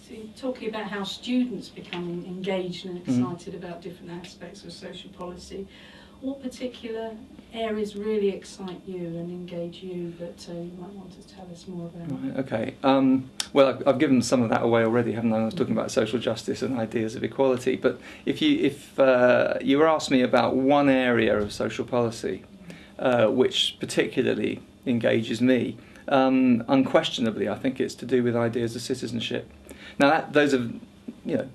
So you're talking about how students become engaged and excited about different aspects of social policy. What particular areas really excite you and engage you that you might want to tell us more about? Right, okay. Well, I've given some of that away already, haven't I? I was talking about social justice and ideas of equality. But if you were asked me about one area of social policy which particularly engages me, unquestionably, I think it's to do with ideas of citizenship. Now, those are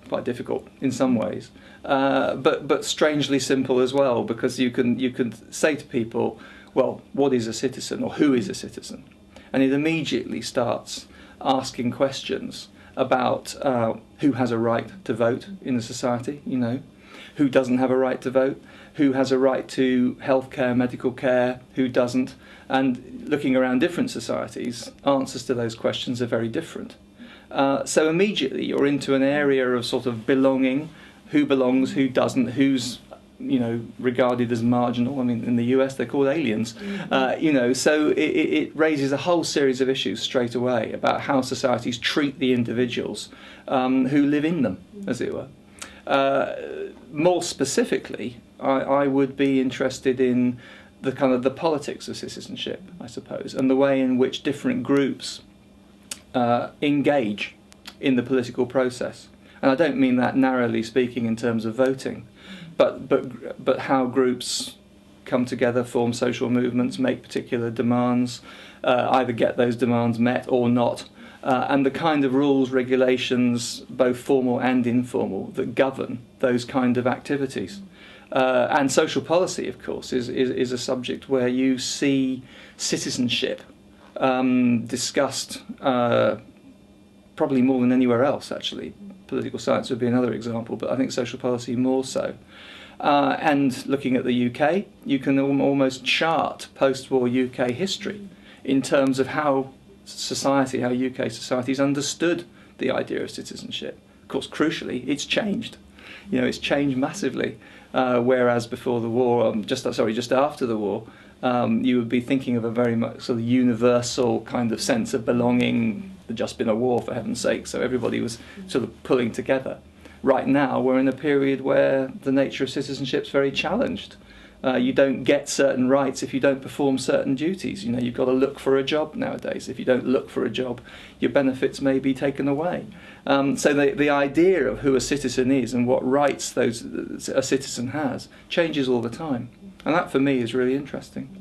quite difficult in some ways, but strangely simple as well, because you can say to people, well, what is a citizen, or who is a citizen? And it immediately starts asking questions about who has a right to vote in a society, who doesn't have a right to vote, who has a right to healthcare, medical care, who doesn't. And looking around different societies, answers to those questions are very different. So immediately you're into an area of sort of belonging, who belongs, who doesn't, who's regarded as marginal. I mean, in the US they're called aliens. So it raises a whole series of issues straight away about how societies treat the individuals who live in them, as it were. More specifically, I would be interested in the kind of the politics of citizenship, I suppose, and the way in which different groups engage in the political process. And I don't mean that narrowly speaking in terms of voting, but how groups come together, form social movements, make particular demands, either get those demands met or not, and the kind of rules, regulations, both formal and informal, that govern those kind of activities. And social policy, of course, is a subject where you see citizenship discussed probably more than anywhere else, actually. Political science would be another example, but I think social policy more so. And looking at the UK, you can almost chart post-war UK history in terms of how UK society's understood the idea of citizenship. Of course, crucially, it's changed. It's changed massively. Whereas before the war, just after the war, you would be thinking of a very much sort of universal kind of sense of belonging. There'd just been a war, for heaven's sake, so everybody was sort of pulling together. Right now, we're in a period where the nature of citizenship's very challenged. You don't get certain rights if you don't perform certain duties. You've got to look for a job nowadays. If you don't look for a job, your benefits may be taken away. So the idea of who a citizen is and what rights a citizen has changes all the time. And that, for me, is really interesting.